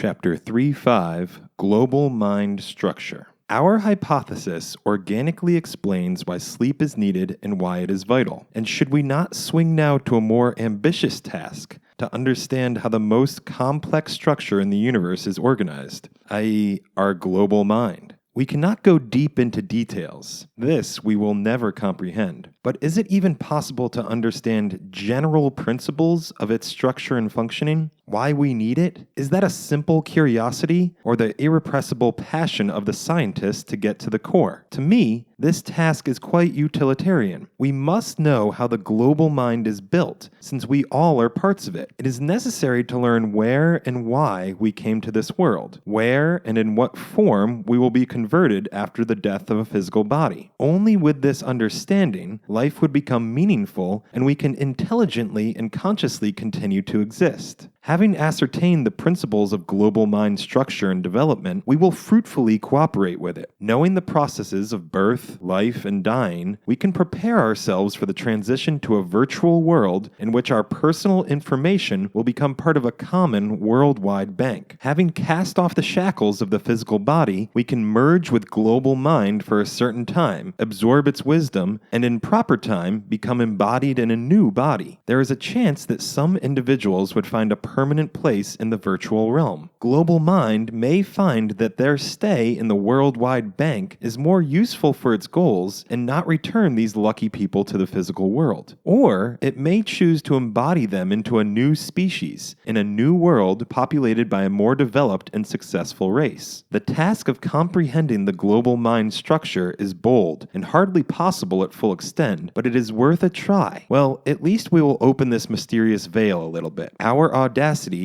Chapter 3.5 Global Mind Structure. Our hypothesis organically explains why sleep is needed and why it is vital. And should we not swing now to a more ambitious task to understand how the most complex structure in the universe is organized, i.e., our global mind? We cannot go deep into details. This we will never comprehend. But is it even possible to understand general principles of its structure and functioning? Why we need it? Is that a simple curiosity or the irrepressible passion of the scientist to get to the core? To me, this task is quite utilitarian. We must know how the global mind is built, since we all are parts of it. It is necessary to learn where and why we came to this world, where and in what form we will be converted after the death of a physical body. Only with this understanding, life would become meaningful and we can intelligently and consciously continue to exist. Having ascertained the principles of global mind structure and development, we will fruitfully cooperate with it. Knowing the processes of birth, life, and dying, we can prepare ourselves for the transition to a virtual world in which our personal information will become part of a common worldwide bank. Having cast off the shackles of the physical body, we can merge with global mind for a certain time, absorb its wisdom, and in proper time become embodied in a new body. There is a chance that some individuals would find a permanent place in the virtual realm. Global mind may find that their stay in the worldwide bank is more useful for its goals and not return these lucky people to the physical world. Or it may choose to embody them into a new species in a new world populated by a more developed and successful race. The task of comprehending the global mind structure is bold and hardly possible at full extent, but it is worth a try. Well, at least we will open this mysterious veil a little bit. Our audacity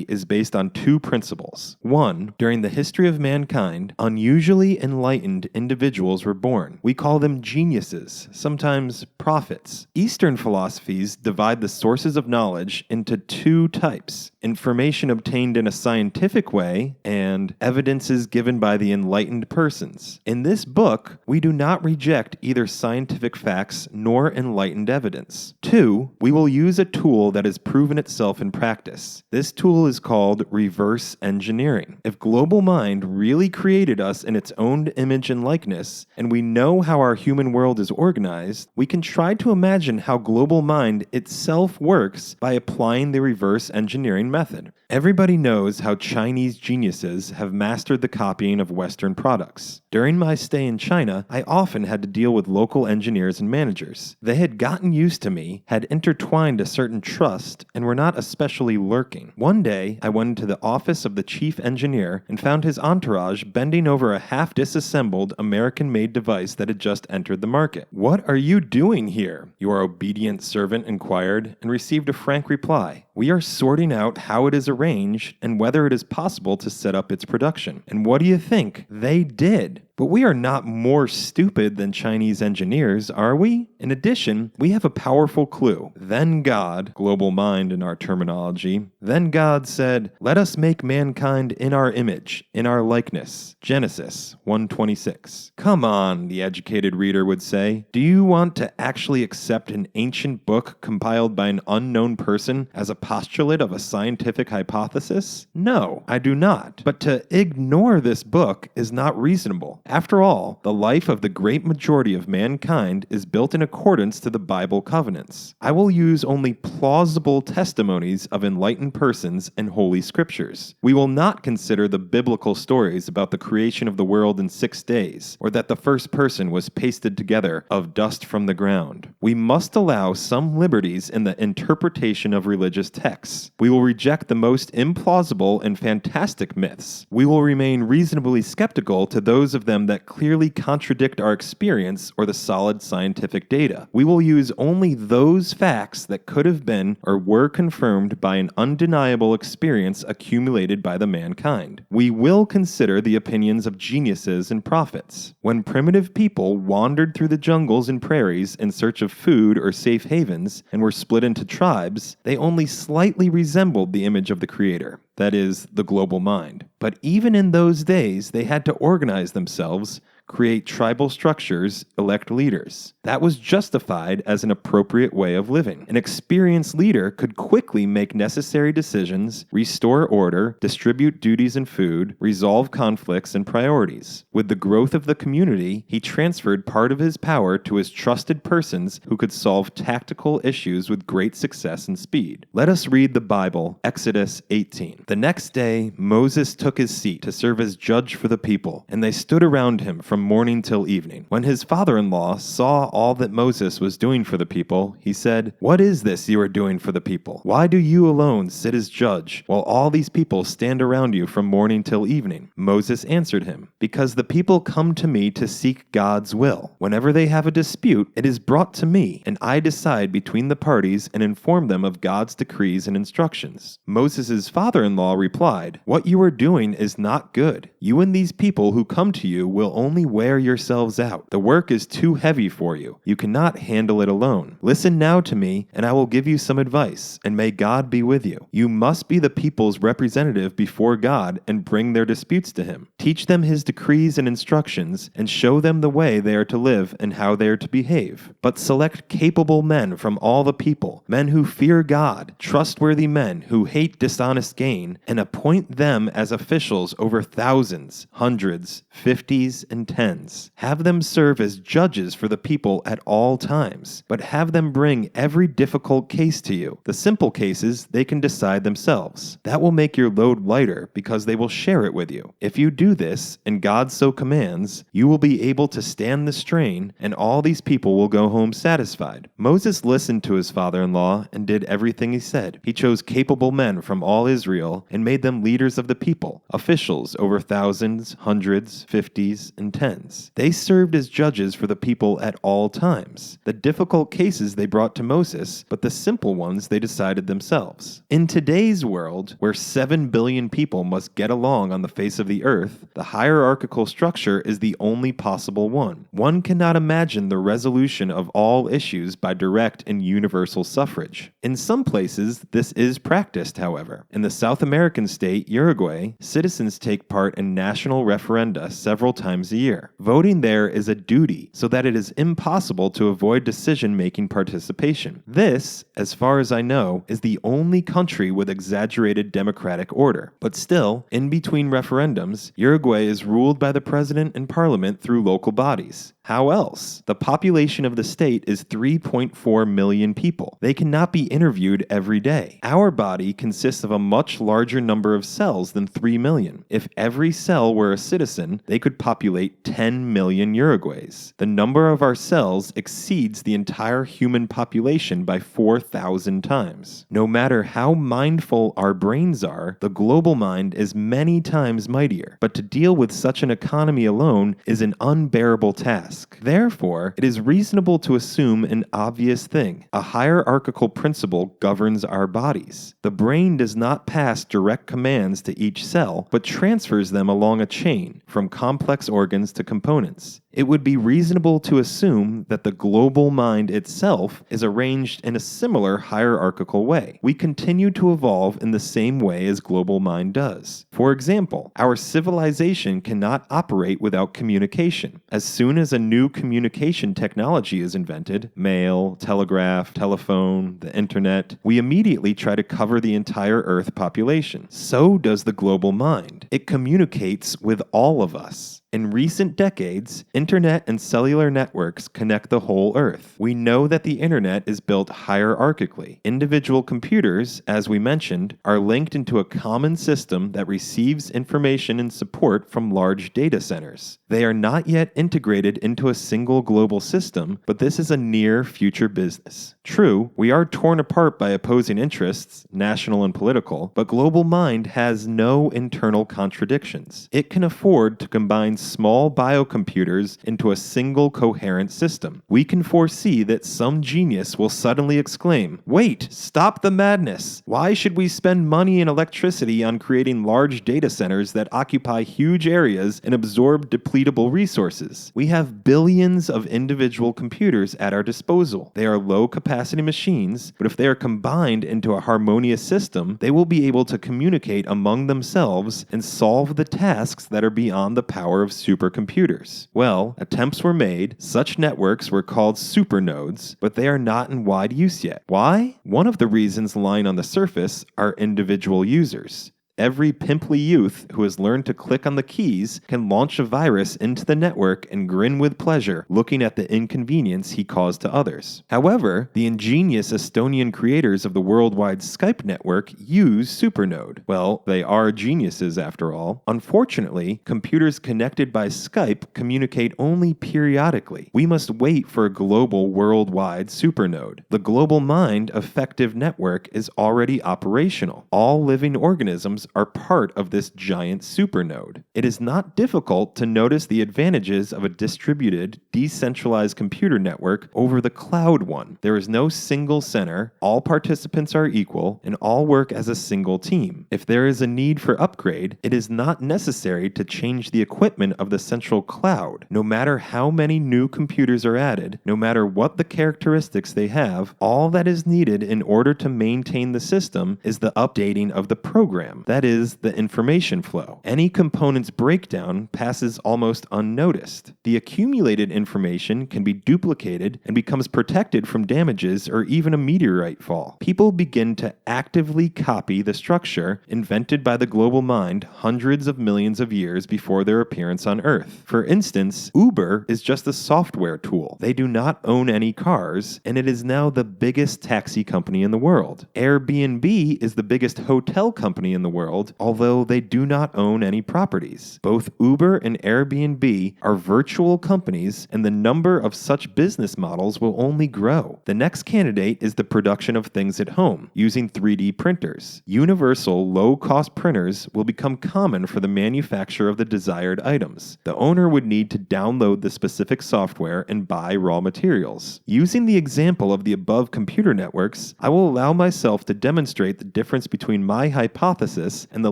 is based on two principles. One, during the history of mankind, unusually enlightened individuals were born. We call them geniuses, sometimes prophets. Eastern philosophies divide the sources of knowledge into two types: information obtained in a scientific way and evidences given by the enlightened persons. In this book, we do not reject either scientific facts nor enlightened evidence. Two, we will use a tool that has proven itself in practice. This tool is called reverse engineering. If global mind really created us in its own image and likeness, and we know how our human world is organized, we can try to imagine how global mind itself works by applying the reverse engineering method. Everybody knows how Chinese geniuses have mastered the copying of Western products. During my stay in China, I often had to deal with local engineers and managers. They had gotten used to me, had intertwined a certain trust, and were not especially lurking. One day, I went into the office of the chief engineer and found his entourage bending over a half-disassembled American-made device that had just entered the market. "What are you doing here?" your obedient servant inquired, and received a frank reply. "We are sorting out how it is arranged and whether it is possible to set up its production." And what do you think? They did. But we are not more stupid than Chinese engineers, are we? In addition, we have a powerful clue. Then God, global mind in our terminology, then God said, "Let us make mankind in our image, in our likeness." Genesis 1:26. Come on, the educated reader would say. Do you want to actually accept an ancient book compiled by an unknown person as a postulate of a scientific hypothesis? No, I do not. But to ignore this book is not reasonable. After all, the life of the great majority of mankind is built in accordance to the Bible covenants. I will use only plausible testimonies of enlightened persons and holy scriptures. We will not consider the biblical stories about the creation of the world in 6 days, or that the first person was pasted together of dust from the ground. We must allow some liberties in the interpretation of religious texts. We will reject the most implausible and fantastic myths. We will remain reasonably skeptical to those of them that clearly contradict our experience or the solid scientific data. We will use only those facts that could have been or were confirmed by an undeniable experience accumulated by the mankind. We will consider the opinions of geniuses and prophets. When primitive people wandered through the jungles and prairies in search of food or safe havens and were split into tribes, they only slightly resembled the image of the Creator. that is, the global mind. But even in those days, they had to organize themselves, create tribal structures, elect leaders. That was justified as an appropriate way of living. An experienced leader could quickly make necessary decisions, restore order, distribute duties and food, resolve conflicts and priorities. With the growth of the community, he transferred part of his power to his trusted persons who could solve tactical issues with great success and speed. Let us read the Bible, Exodus 18. The next day, Moses took his seat to serve as judge for the people, and they stood around him from morning till evening. When his father-in-law saw all that Moses was doing for the people, he said, "What is this you are doing for the people? Why do you alone sit as judge, while all these people stand around you from morning till evening?" Moses answered him, "Because the people come to me to seek God's will. Whenever they have a dispute, it is brought to me, and I decide between the parties and inform them of God's decrees and instructions." Moses' father-in-law replied, "What you are doing is not good. You and these people who come to you will only wear yourselves out. The work is too heavy for you. You cannot handle it alone. Listen now to me, and I will give you some advice, and may God be with you. You must be the people's representative before God and bring their disputes to him. Teach them his decrees and instructions, and show them the way they are to live and how they are to behave. But select capable men from all the people, men who fear God, trustworthy men who hate dishonest gain, and appoint them as officials over thousands, hundreds, fifties, and tens. Have them serve as judges for the people at all times, but have them bring every difficult case to you. The simple cases they can decide themselves. That will make your load lighter because they will share it with you. If you do this, and God so commands, you will be able to stand the strain, and all these people will go home satisfied." Moses listened to his father-in-law and did everything he said. He chose capable men from all Israel and made them leaders of the people, officials over thousands, hundreds, fifties, and tens. They served as judges for the people at all times. The difficult cases they brought to Moses, but the simple ones they decided themselves. In today's world, where 7 billion people must get along on the face of the earth, the hierarchical structure is the only possible one. One cannot imagine the resolution of all issues by direct and universal suffrage. In some places, this is practiced, however. In the South American state, Uruguay, citizens take part in national referenda several times a year. Voting there is a duty, so that it is impossible to avoid decision-making participation. This, as far as I know, is the only country with exaggerated democratic order. But still, in between referendums, Uruguay is ruled by the president and parliament through local bodies. How else? The population of the state is 3.4 million people. They cannot be interviewed every day. Our body consists of a much larger number of cells than 3 million. If every cell were a citizen, they could populate 10 million Uruguays. The number of our cells exceeds the entire human population by 4,000 times. No matter how mindful our brains are, the global mind is many times mightier. But to deal with such an economy alone is an unbearable task. Therefore, it is reasonable to assume an obvious thing. A hierarchical principle governs our bodies. The brain does not pass direct commands to each cell, but transfers them along a chain, from complex organs to components. It would be reasonable to assume that the global mind itself is arranged in a similar hierarchical way. We continue to evolve in the same way as global mind does. For example, our civilization cannot operate without communication. As soon as a new communication technology is invented, mail, telegraph, telephone, the internet, we immediately try to cover the entire Earth population. So does the global mind. It communicates with all of us. In recent decades, internet and cellular networks connect the whole Earth. We know that the internet is built hierarchically. Individual computers, as we mentioned, are linked into a common system that receives information and support from large data centers. They are not yet integrated into a single global system, but this is a near future business. True, we are torn apart by opposing interests, national and political, but global mind has no internal contradictions. It can afford to combine small biocomputers into a single coherent system. We can foresee that some genius will suddenly exclaim, "Wait, stop the madness! Why should we spend money and electricity on creating large data centers that occupy huge areas and absorb depletable resources? We have billions of individual computers at our disposal. They are low-capacity machines, but if they are combined into a harmonious system, they will be able to communicate among themselves and solve the tasks that are beyond the power of supercomputers? Well, attempts were made. Such networks were called supernodes, but they are not in wide use yet. Why? One of the reasons lying on the surface are individual users. Every pimply youth who has learned to click on the keys can launch a virus into the network and grin with pleasure, looking at the inconvenience he caused to others. However, the ingenious Estonian creators of the worldwide Skype network use Supernode. Well, they are geniuses after all. Unfortunately, computers connected by Skype communicate only periodically. We must wait for a global worldwide Supernode. The Global Mind Effective Network is already operational. All living organisms are part of this giant supernode. It is not difficult to notice the advantages of a distributed, decentralized computer network over the cloud one. There is no single center, all participants are equal, and all work as a single team. If there is a need for upgrade, it is not necessary to change the equipment of the central cloud. No matter how many new computers are added, no matter what the characteristics they have, all that is needed in order to maintain the system is the updating of the program. That is, the information flow. Any component's breakdown passes almost unnoticed. The accumulated information can be duplicated and becomes protected from damages or even a meteorite fall. People begin to actively copy the structure invented by the global mind hundreds of millions of years before their appearance on Earth. For instance, Uber is just a software tool. They do not own any cars, and it is now the biggest taxi company in the world. Airbnb is the biggest hotel company in the world, although they do not own any properties. Both Uber and Airbnb are virtual companies, and the number of such business models will only grow. The next candidate is the production of things at home, using 3D printers. Universal, low-cost printers will become common for the manufacture of the desired items. The owner would need to download the specific software and buy raw materials. Using the example of the above computer networks, I will allow myself to demonstrate the difference between my hypothesis and the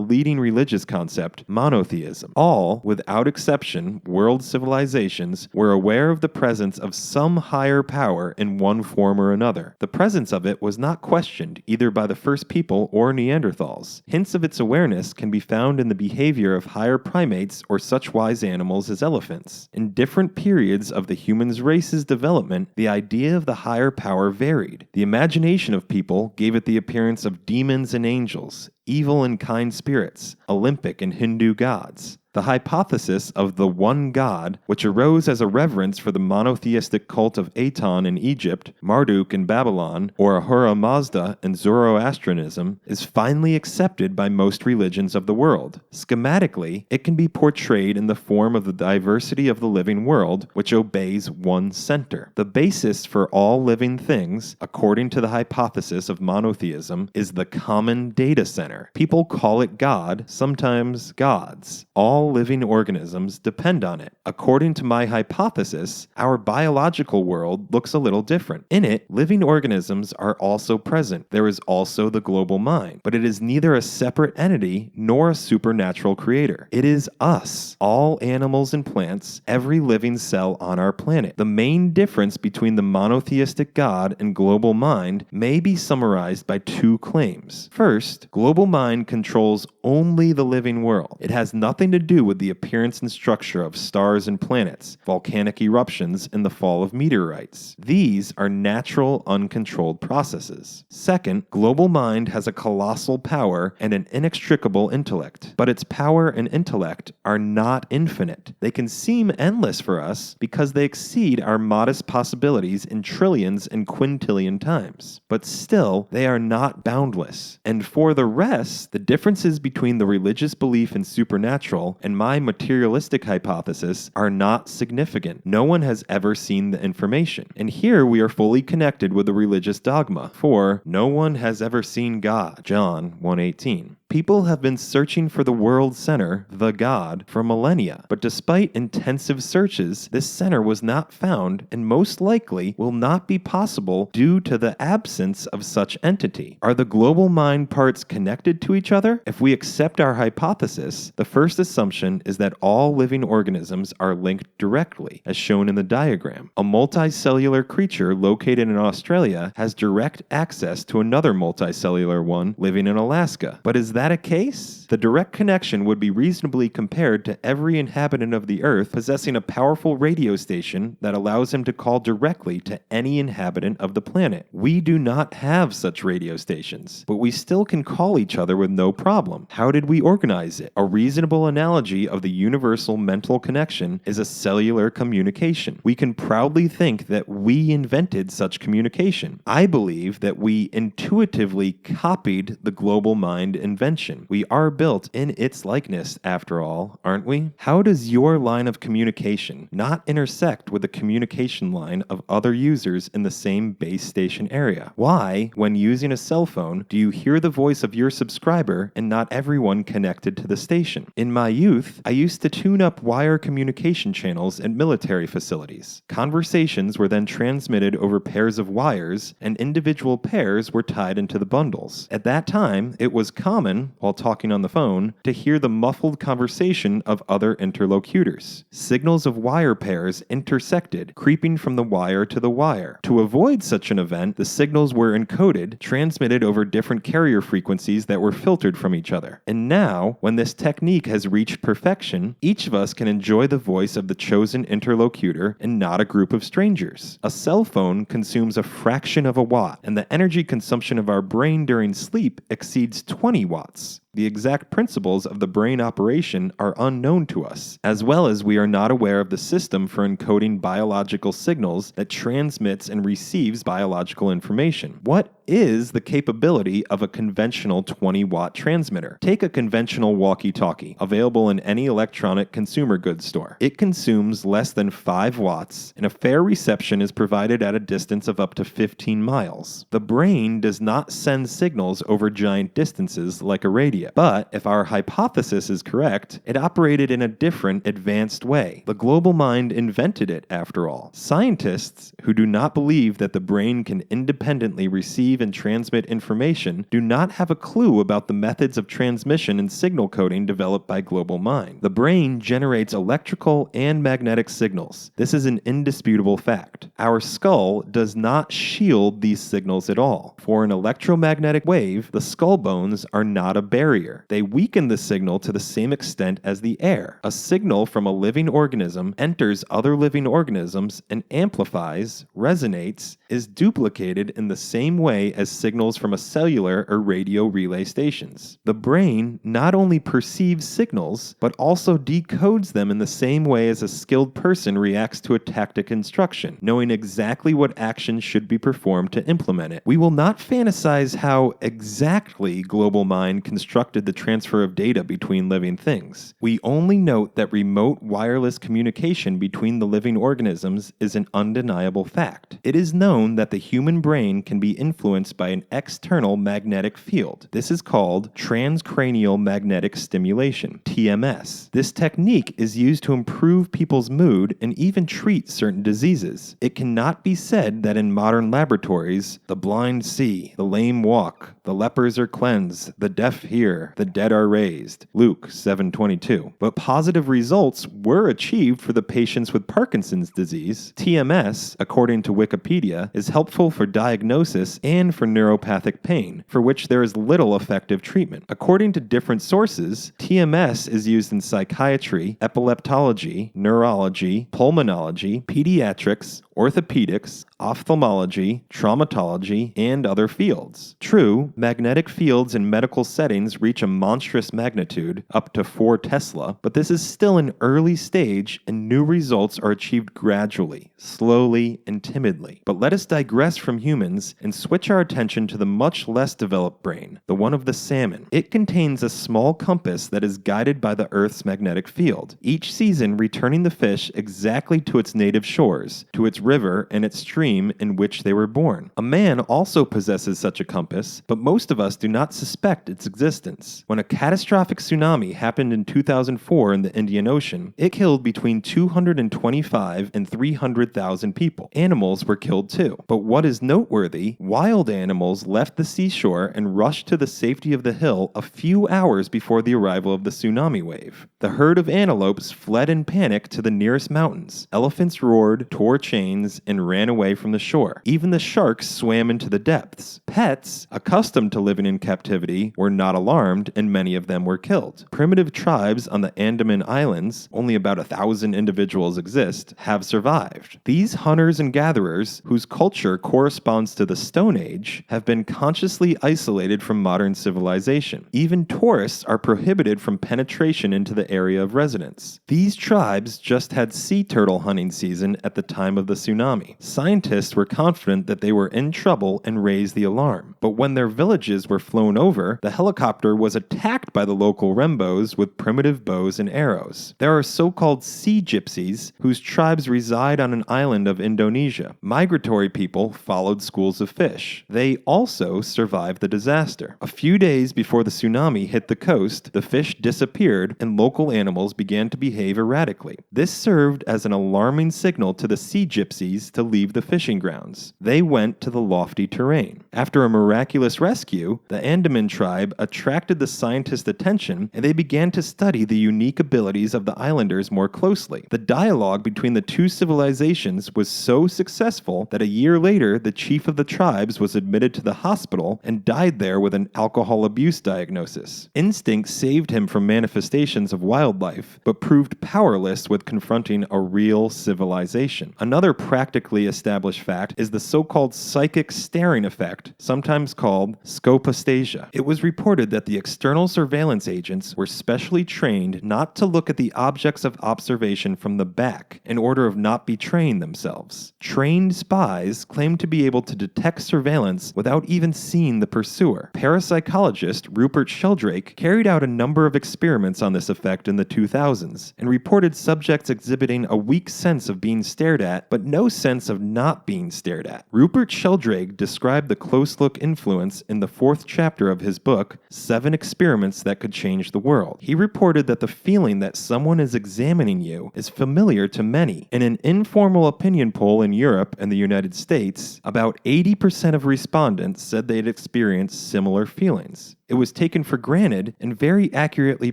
leading religious concept, monotheism. All, without exception, world civilizations were aware of the presence of some higher power in one form or another. The presence of it was not questioned either by the first people or Neanderthals. Hints of its awareness can be found in the behavior of higher primates or such wise animals as elephants. In different periods of the human race's development, the idea of the higher power varied. The imagination of people gave it the appearance of demons and angels, evil and kind spirits, Olympic and Hindu gods. The hypothesis of the one God, which arose as a reverence for the monotheistic cult of Aton in Egypt, Marduk in Babylon, or Ahura Mazda in Zoroastrianism, is finally accepted by most religions of the world. Schematically, it can be portrayed in the form of the diversity of the living world, which obeys one center. The basis for all living things, according to the hypothesis of monotheism, is the common data center. People call it God, sometimes gods. All living organisms depend on it. According to my hypothesis, our biological world looks a little different. In it, living organisms are also present. There is also the global mind, but it is neither a separate entity nor a supernatural creator. It is us, all animals and plants, every living cell on our planet. The main difference between the monotheistic God and global mind may be summarized by two claims. First, global mind controls only the living world. It has nothing to do with the appearance and structure of stars and planets, volcanic eruptions, and the fall of meteorites. These are natural, uncontrolled processes. Second, global mind has a colossal power and an inextricable intellect, but its power and intellect are not infinite. They can seem endless for us because they exceed our modest possibilities in trillions and quintillion times. But still, they are not boundless. And for the rest, the differences between the religious belief in supernatural and my materialistic hypothesis are not significant. No one has ever seen the information. And here we are fully connected with the religious dogma, for no one has ever seen God. John 1:18. People have been searching for the world center, the God, for millennia. But despite intensive searches, this center was not found and most likely will not be possible due to the absence of such entity. Are the global mind parts connected to each other? If we accept our hypothesis, the first assumption is that all living organisms are linked directly, as shown in the diagram. A multicellular creature located in Australia has direct access to another multicellular one living in Alaska. But is that that a case? The direct connection would be reasonably compared to every inhabitant of the Earth possessing a powerful radio station that allows him to call directly to any inhabitant of the planet. We do not have such radio stations, but we still can call each other with no problem. How did we organize it? A reasonable analogy of the universal mental connection is a cellular communication. We can proudly think that we invented such communication. I believe that we intuitively copied the global mind invention. We are built in its likeness, after all, aren't we? How does your line of communication not intersect with the communication line of other users in the same base station area? Why, when using a cell phone, do you hear the voice of your subscriber and not everyone connected to the station? In my youth, I used to tune up wire communication channels at military facilities. Conversations were then transmitted over pairs of wires, and individual pairs were tied into the bundles. At that time, it was common, while talking on the phone, to hear the muffled conversation of other interlocutors. Signals of wire pairs intersected, creeping from the wire to the wire. To avoid such an event, the signals were encoded, transmitted over different carrier frequencies that were filtered from each other. And now, when this technique has reached perfection, each of us can enjoy the voice of the chosen interlocutor and not a group of strangers. A cell phone consumes a fraction of a watt, and the energy consumption of our brain during sleep exceeds 20 watts. The exact principles of the brain operation are unknown to us, as well as we are not aware of the system for encoding biological signals that transmits and receives biological information. What is the capability of a conventional 20-watt transmitter? Take a conventional walkie-talkie, available in any electronic consumer goods store. It consumes less than 5 watts, and a fair reception is provided at a distance of up to 15 miles. The brain does not send signals over giant distances like a radio. But if our hypothesis is correct, it operated in a different, advanced way. The global mind invented it, after all. Scientists who do not believe that the brain can independently receive and transmit information do not have a clue about the methods of transmission and signal coding developed by global mind. The brain generates electrical and magnetic signals. This is an indisputable fact. Our skull does not shield these signals at all. For an electromagnetic wave, the skull bones are not a barrier. They weaken the signal to the same extent as the air. A signal from a living organism enters other living organisms and amplifies, resonates, is duplicated in the same way as signals from a cellular or radio relay stations. The brain not only perceives signals, but also decodes them in the same way as a skilled person reacts to a tactic instruction, knowing exactly what action should be performed to implement it. We will not fantasize how exactly global mind constructed the transfer of data between living things. We only note that remote wireless communication between the living organisms is an undeniable fact. It is known that the human brain can be influenced by an external magnetic field. This is called transcranial magnetic stimulation, TMS. This technique is used to improve people's mood and even treat certain diseases. It cannot be said that in modern laboratories, the blind see, the lame walk, the lepers are cleansed, the deaf hear, the dead are raised, Luke 7:22. But positive results were achieved for the patients with Parkinson's disease. TMS, according to Wikipedia, is helpful for diagnosis and for neuropathic pain, for which there is little effective treatment. According to different sources, TMS is used in psychiatry, epileptology, neurology, pulmonology, pediatrics, orthopedics, ophthalmology, traumatology, and other fields. True, magnetic fields in medical settings reach a monstrous magnitude, up to 4 Tesla, but this is still an early stage and new results are achieved gradually, slowly, and timidly. But let us digress from humans and switch our attention to the much less developed brain, the one of the salmon. It contains a small compass that is guided by the Earth's magnetic field, each season returning the fish exactly to its native shores, to its river and its stream in which they were born. A man also possesses such a compass, but most of us do not suspect its existence. When a catastrophic tsunami happened in 2004 in the Indian Ocean, it killed between 225 and 300,000 people. Animals were killed too. But what is noteworthy, wild animals left the seashore and rushed to the safety of the hill a few hours before the arrival of the tsunami wave. The herd of antelopes fled in panic to the nearest mountains. Elephants roared, tore chains, and ran away from the shore. Even the sharks swam into the depths. Pets, accustomed to living in captivity, were were not alarmed and many of them were killed. Primitive tribes on the Andaman Islands, only about 1,000 individuals exist, have survived. These hunters and gatherers, whose culture corresponds to the Stone Age, have been consciously isolated from modern civilization. Even tourists are prohibited from penetration into the area of residence. These tribes just had sea turtle hunting season at the time of the tsunami. Scientists were confident that they were in trouble and raised the alarm. But when their villages were flown over, the helicopter was attacked by the local Rembos with primitive bows and arrows. There are so-called sea gypsies, whose tribes reside on an island of Indonesia. Migratory people followed schools of fish. They also survived the disaster. A few days before the tsunami hit the coast, the fish disappeared and local animals began to behave erratically. This served as an alarming signal to the sea gypsies to leave the fishing grounds. They went to the lofty terrain. After a miraculous rescue, the Andaman tribe attracted the scientists' attention and they began to study the unique abilities of the islanders more closely. The dialogue between the two civilizations was so successful that a year later, the chief of the tribes was admitted to the hospital and died there with an alcohol abuse diagnosis. Instinct saved him from manifestations of wildlife, but proved powerless with confronting a real civilization. Another practically established fact is the so-called psychic staring effect, sometimes called scopastasia. It was reported that the external surveillance agents were specially trained not to look at the objects of observation from the back in order of not betraying themselves. Trained spies claimed to be able to detect surveillance without even seeing the pursuer. Parapsychologist Rupert Sheldrake carried out a number of experiments on this effect in the 2000s and reported subjects exhibiting a weak sense of being stared at but no sense of not being stared at. Rupert Sheldrake described the close-look influence in the 4th chapter of his book, 7 Experiments That Could Change the World. He reported that the feeling that someone is examining you is familiar to many. In an informal opinion poll in Europe and the United States, about 80% of respondents said they'd experienced similar feelings. It was taken for granted and very accurately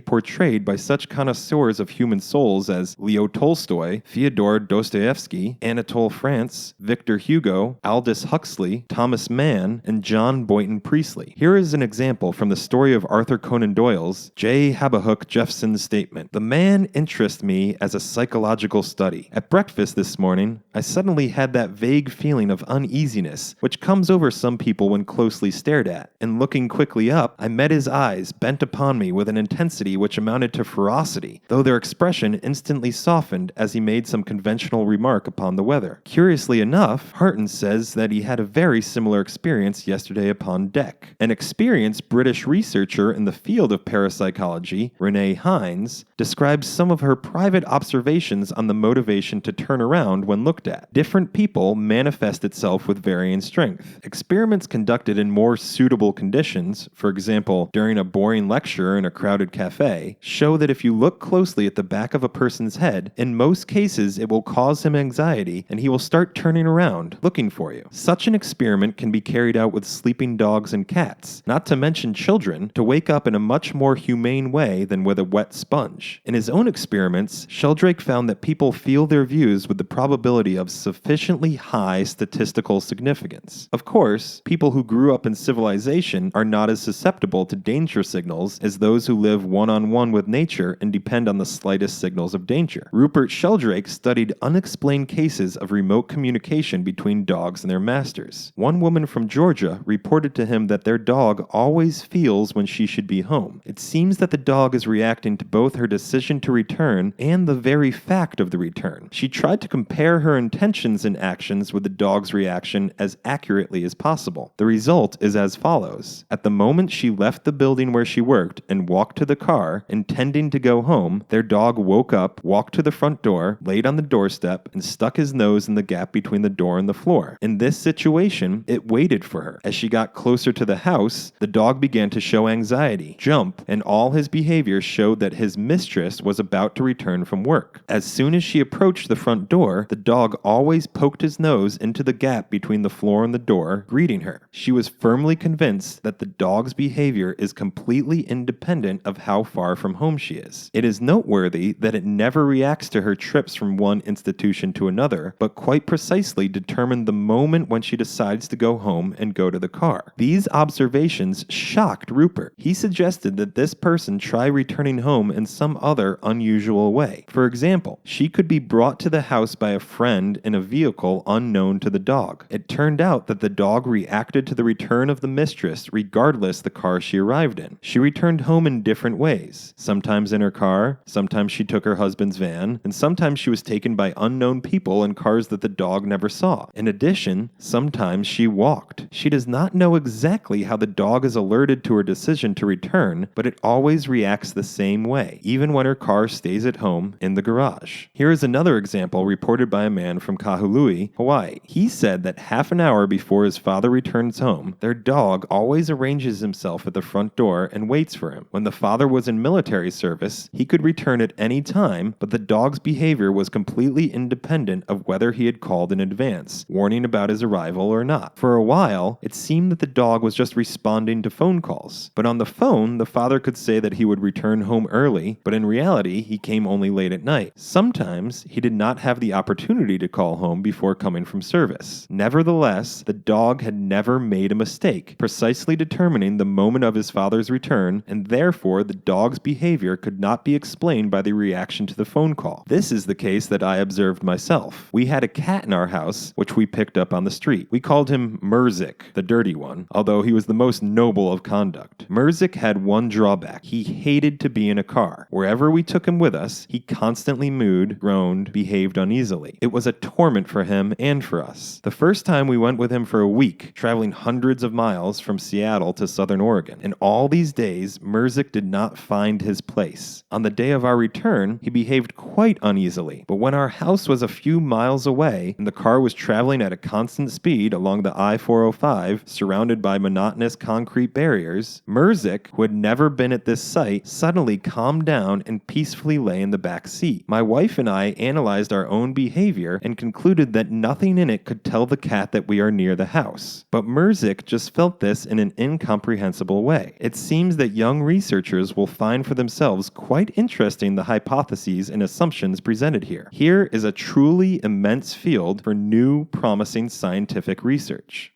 portrayed by such connoisseurs of human souls as Leo Tolstoy, Fyodor Dostoevsky, Anatole France, Victor Hugo, Aldous Huxley, Thomas Mann, and John Boynton Priestley. Here is an example from the story of Arthur Conan Doyle's J. Habahook Jeffson's statement. "The man interests me as a psychological study. At breakfast this morning, I suddenly had that vague feeling of uneasiness which comes over some people when closely stared at, and looking quickly up, I met his eyes bent upon me with an intensity which amounted to ferocity, though their expression instantly softened as he made some conventional remark upon the weather." Curiously enough, Harton says that he had a very similar experience yesterday upon deck. An experienced British researcher in the field of parapsychology, Renee Hines, describes some of her private observations on the motivation to turn around when looked at. Different people manifest itself with varying strength. Experiments conducted in more suitable conditions, for example, during a boring lecture in a crowded cafe, show that if you look closely at the back of a person's head, in most cases it will cause him anxiety and he will start turning around, looking for you. Such an experiment can be carried out with sleeping dogs and cats, not to mention children, to wake up in a much more humane way than with a wet sponge. In his own experiments, Sheldrake found that people feel their views with the probability of sufficiently high statistical significance. Of course, people who grew up in civilization are not as susceptible to danger signals as those who live one-on-one with nature and depend on the slightest signals of danger. Rupert Sheldrake studied unexplained cases of remote communication between dogs and their masters. One woman from Georgia reported to him that their dog always feels when she should be home. It seems that the dog is reacting to both her decision to return and the very fact of the return. She tried to compare her intentions and actions with the dog's reaction as accurately as possible. The result is as follows. At the moment she left the building where she worked and walked to the car, intending to go home, their dog woke up, walked to the front door, laid on the doorstep, and stuck his nose in the gap between the door and the floor. In this situation, it waited for her. As she got closer to the house, the dog began to show anxiety, jump, and all his behavior showed that his mistress was about to return from work. As soon as she approached the front door, the dog always poked his nose into the gap between the floor and the door, greeting her. She was firmly convinced that the dog's behavior behavior is completely independent of how far from home she is. It is noteworthy that it never reacts to her trips from one institution to another, but quite precisely determined the moment when she decides to go home and go to the car. These observations shocked Rupert. He suggested that this person try returning home in some other unusual way. For example, she could be brought to the house by a friend in a vehicle unknown to the dog. It turned out that the dog reacted to the return of the mistress regardless the car she arrived in. She returned home in different ways. Sometimes in her car, sometimes she took her husband's van, and sometimes she was taken by unknown people in cars that the dog never saw. In addition, sometimes she walked. She does not know exactly how the dog is alerted to her decision to return, but it always reacts the same way, even when her car stays at home in the garage. Here is another example reported by a man from Kahului, Hawaii. He said that half an hour before his father returns home, their dog always arranges himself at the front door and waits for him. When the father was in military service, he could return at any time, but the dog's behavior was completely independent of whether he had called in advance, warning about his arrival or not. For a while, it seemed that the dog was just responding to phone calls. But on the phone, the father could say that he would return home early, but in reality, he came only late at night. Sometimes, he did not have the opportunity to call home before coming from service. Nevertheless, the dog had never made a mistake, precisely determining the moment of his father's return, and therefore the dog's behavior could not be explained by the reaction to the phone call. This is the case that I observed myself. We had a cat in our house, which we picked up on the street. We called him Murzik, the dirty one, although he was the most noble of conduct. Murzik had one drawback. He hated to be in a car. Wherever we took him with us, he constantly mooed, groaned, behaved uneasily. It was a torment for him and for us. The first time we went with him for a week, traveling hundreds of miles from Seattle to Southern Oregon. In all these days, Murzik did not find his place. On the day of our return, he behaved quite uneasily, but when our house was a few miles away and the car was traveling at a constant speed along the I-405, surrounded by monotonous concrete barriers, Murzik, who had never been at this site, suddenly calmed down and peacefully lay in the back seat. My wife and I analyzed our own behavior and concluded that nothing in it could tell the cat that we are near the house. But Murzik just felt this in an incomprehensible way. It seems that young researchers will find for themselves quite interesting the hypotheses and assumptions presented here. Here is a truly immense field for new, promising scientific research.